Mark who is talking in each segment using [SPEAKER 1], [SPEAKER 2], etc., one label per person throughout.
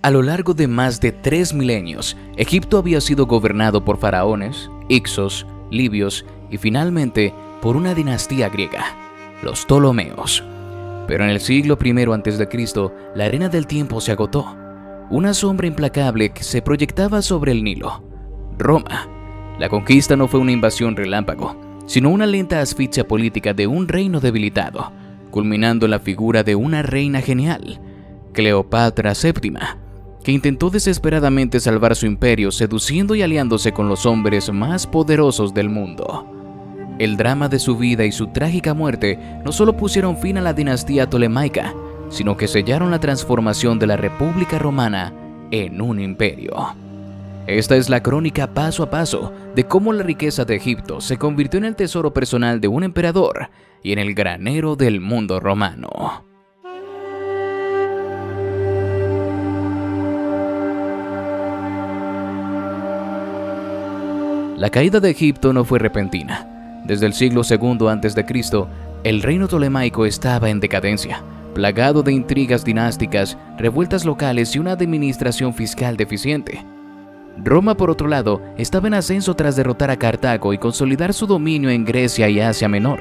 [SPEAKER 1] A lo largo de más de 3 milenios, Egipto había sido gobernado por faraones, hicsos, libios y finalmente por una dinastía griega, los Ptolomeos. Pero en el siglo I a.C., la arena del tiempo se agotó. Una sombra implacable que se proyectaba sobre el Nilo: Roma. La conquista no fue una invasión relámpago, sino una lenta asfixia política de un reino debilitado, culminando en la figura de una reina genial, Cleopatra VII, que intentó desesperadamente salvar su imperio seduciendo y aliándose con los hombres más poderosos del mundo. El drama de su vida y su trágica muerte no solo pusieron fin a la dinastía tolemaica, sino que sellaron la transformación de la República Romana en un imperio. Esta es la crónica paso a paso de cómo la riqueza de Egipto se convirtió en el tesoro personal de un emperador y en el granero del mundo romano. La caída de Egipto no fue repentina. Desde el siglo II a.C., el reino tolemaico estaba en decadencia, plagado de intrigas dinásticas, revueltas locales y una administración fiscal deficiente. Roma, por otro lado, estaba en ascenso tras derrotar a Cartago y consolidar su dominio en Grecia y Asia Menor.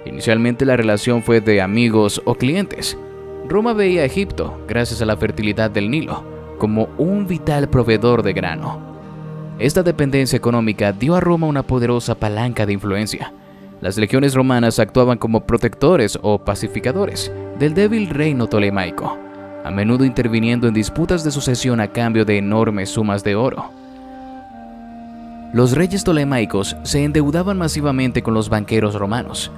[SPEAKER 1] Inicialmente la relación fue de amigos o clientes. Roma veía a Egipto, gracias a la fertilidad del Nilo, como un vital proveedor de grano. Esta dependencia económica dio a Roma una poderosa palanca de influencia. Las legiones romanas actuaban como protectores o pacificadores del débil reino tolemaico, a menudo interviniendo en disputas de sucesión a cambio de enormes sumas de oro. Los reyes tolemaicos se endeudaban masivamente con los banqueros romanos.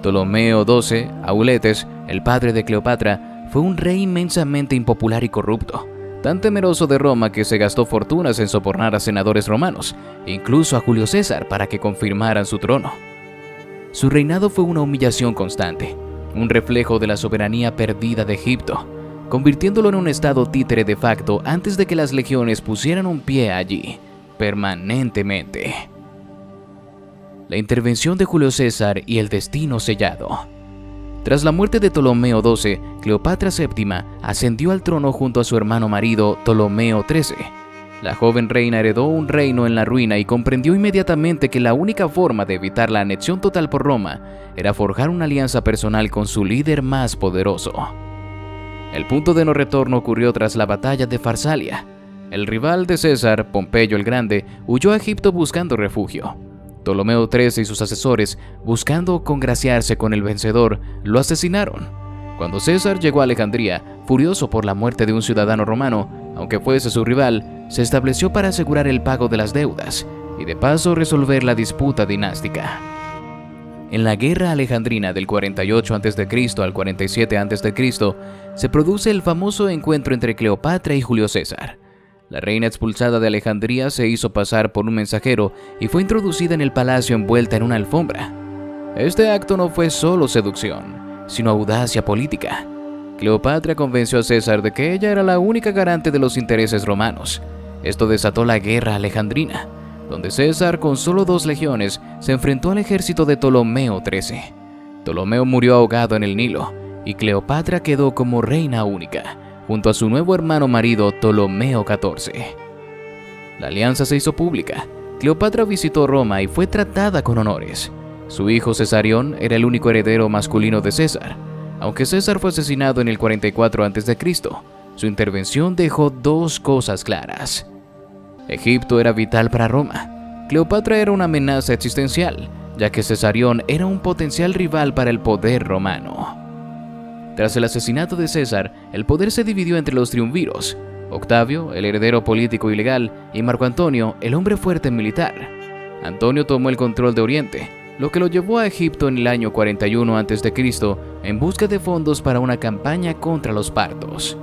[SPEAKER 1] Ptolomeo XII, Auletes, el padre de Cleopatra, fue un rey inmensamente impopular y corrupto, tan temeroso de Roma que se gastó fortunas en sobornar a senadores romanos, incluso a Julio César, para que confirmaran su trono. Su reinado fue una humillación constante, un reflejo de la soberanía perdida de Egipto, convirtiéndolo en un estado títere de facto antes de que las legiones pusieran un pie allí, permanentemente. La intervención de Julio César y el destino sellado. Tras la muerte de Ptolomeo XII, Cleopatra VII ascendió al trono junto a su hermano marido Ptolomeo XIII. La joven reina heredó un reino en la ruina y comprendió inmediatamente que la única forma de evitar la anexión total por Roma era forjar una alianza personal con su líder más poderoso. El punto de no retorno ocurrió tras la batalla de Farsalia. El rival de César, Pompeyo el Grande, huyó a Egipto buscando refugio. Ptolomeo XIII y sus asesores, buscando congraciarse con el vencedor, lo asesinaron. Cuando César llegó a Alejandría, furioso por la muerte de un ciudadano romano, aunque fuese su rival, se estableció para asegurar el pago de las deudas y de paso resolver la disputa dinástica. En la guerra alejandrina del 48 a.C. al 47 a.C., se produce el famoso encuentro entre Cleopatra y Julio César. La reina expulsada de Alejandría se hizo pasar por un mensajero y fue introducida en el palacio envuelta en una alfombra. Este acto no fue solo seducción, sino audacia política. Cleopatra convenció a César de que ella era la única garante de los intereses romanos. Esto desató la guerra alejandrina, donde César, con solo 2 legiones, se enfrentó al ejército de Ptolomeo XIII. Ptolomeo murió ahogado en el Nilo, y Cleopatra quedó como reina única, junto a su nuevo hermano marido Ptolomeo XIV. La alianza se hizo pública. Cleopatra visitó Roma y fue tratada con honores. Su hijo Cesarión era el único heredero masculino de César. Aunque César fue asesinado en el 44 a.C., su intervención dejó 2 cosas claras. Egipto era vital para Roma. Cleopatra era una amenaza existencial, ya que Cesarión era un potencial rival para el poder romano. Tras el asesinato de César, el poder se dividió entre los triunviros: Octavio, el heredero político y legal, y Marco Antonio, el hombre fuerte militar. Antonio tomó el control de Oriente, lo que lo llevó a Egipto en el año 41 a.C. en busca de fondos para una campaña contra los partos.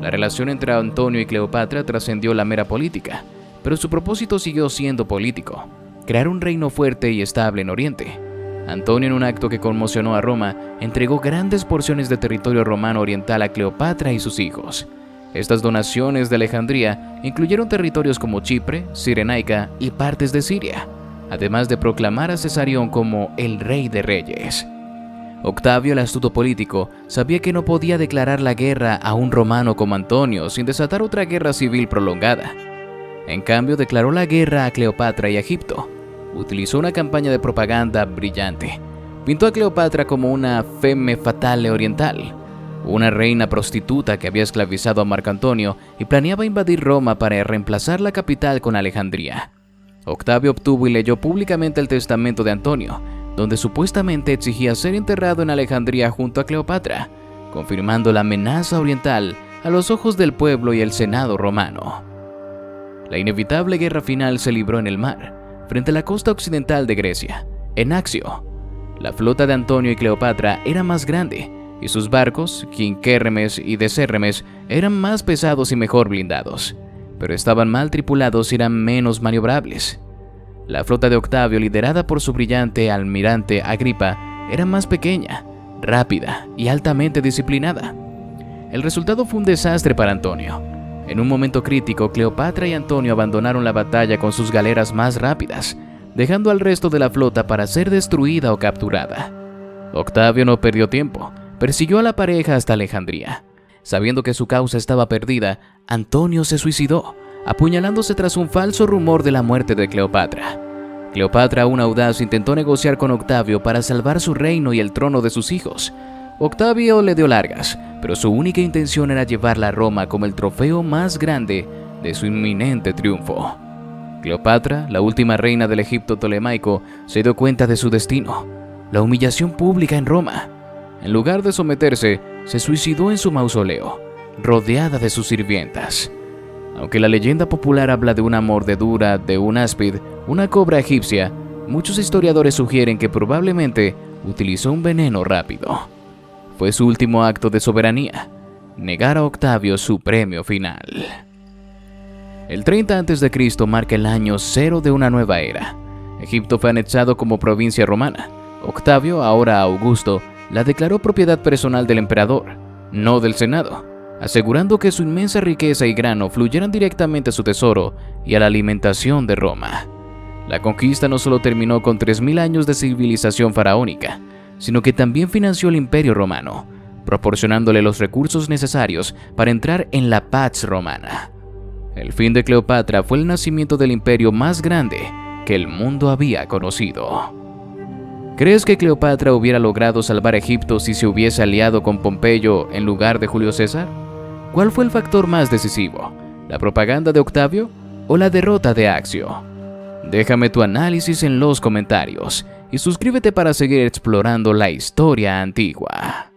[SPEAKER 1] La relación entre Antonio y Cleopatra trascendió la mera política, pero su propósito siguió siendo político: crear un reino fuerte y estable en Oriente. Antonio, en un acto que conmocionó a Roma, entregó grandes porciones de territorio romano oriental a Cleopatra y sus hijos. Estas donaciones de Alejandría incluyeron territorios como Chipre, Cirenaica y partes de Siria, además de proclamar a Cesarión como el rey de reyes. Octavio, el astuto político, sabía que no podía declarar la guerra a un romano como Antonio sin desatar otra guerra civil prolongada. En cambio, declaró la guerra a Cleopatra y a Egipto. Utilizó una campaña de propaganda brillante. Pintó a Cleopatra como una femme fatale oriental, una reina prostituta que había esclavizado a Marco Antonio y planeaba invadir Roma para reemplazar la capital con Alejandría. Octavio obtuvo y leyó públicamente el testamento de Antonio, donde supuestamente exigía ser enterrado en Alejandría junto a Cleopatra, confirmando la amenaza oriental a los ojos del pueblo y el Senado romano. La inevitable guerra final se libró en el mar, frente a la costa occidental de Grecia, en Accio. La flota de Antonio y Cleopatra era más grande, y sus barcos, quinquérremes y desérremes, eran más pesados y mejor blindados, pero estaban mal tripulados y eran menos maniobrables. La flota de Octavio, liderada por su brillante almirante Agripa, era más pequeña, rápida y altamente disciplinada. El resultado fue un desastre para Antonio. En un momento crítico, Cleopatra y Antonio abandonaron la batalla con sus galeras más rápidas, dejando al resto de la flota para ser destruida o capturada. Octavio no perdió tiempo. Persiguió a la pareja hasta Alejandría. Sabiendo que su causa estaba perdida, Antonio se suicidó, apuñalándose tras un falso rumor de la muerte de Cleopatra. Cleopatra, aún audaz, intentó negociar con Octavio para salvar su reino y el trono de sus hijos. Octavio le dio largas, pero su única intención era llevarla a Roma como el trofeo más grande de su inminente triunfo. Cleopatra, la última reina del Egipto tolemaico, se dio cuenta de su destino: la humillación pública en Roma. En lugar de someterse, se suicidó en su mausoleo, rodeada de sus sirvientas. Aunque la leyenda popular habla de una mordedura de un áspid, una cobra egipcia, muchos historiadores sugieren que probablemente utilizó un veneno rápido. Fue su último acto de soberanía, negar a Octavio su premio final. El 30 a.C. marca el año cero de una nueva era. Egipto fue anexado como provincia romana. Octavio, ahora Augusto, la declaró propiedad personal del emperador, no del Senado, asegurando que su inmensa riqueza y grano fluyeran directamente a su tesoro y a la alimentación de Roma. La conquista no solo terminó con 3000 años de civilización faraónica, sino que también financió el Imperio Romano, proporcionándole los recursos necesarios para entrar en la Pax Romana. El fin de Cleopatra fue el nacimiento del imperio más grande que el mundo había conocido. ¿Crees que Cleopatra hubiera logrado salvar a Egipto si se hubiese aliado con Pompeyo en lugar de Julio César? ¿Cuál fue el factor más decisivo? ¿La propaganda de Octavio o la derrota de Accio? Déjame tu análisis en los comentarios y suscríbete para seguir explorando la historia antigua.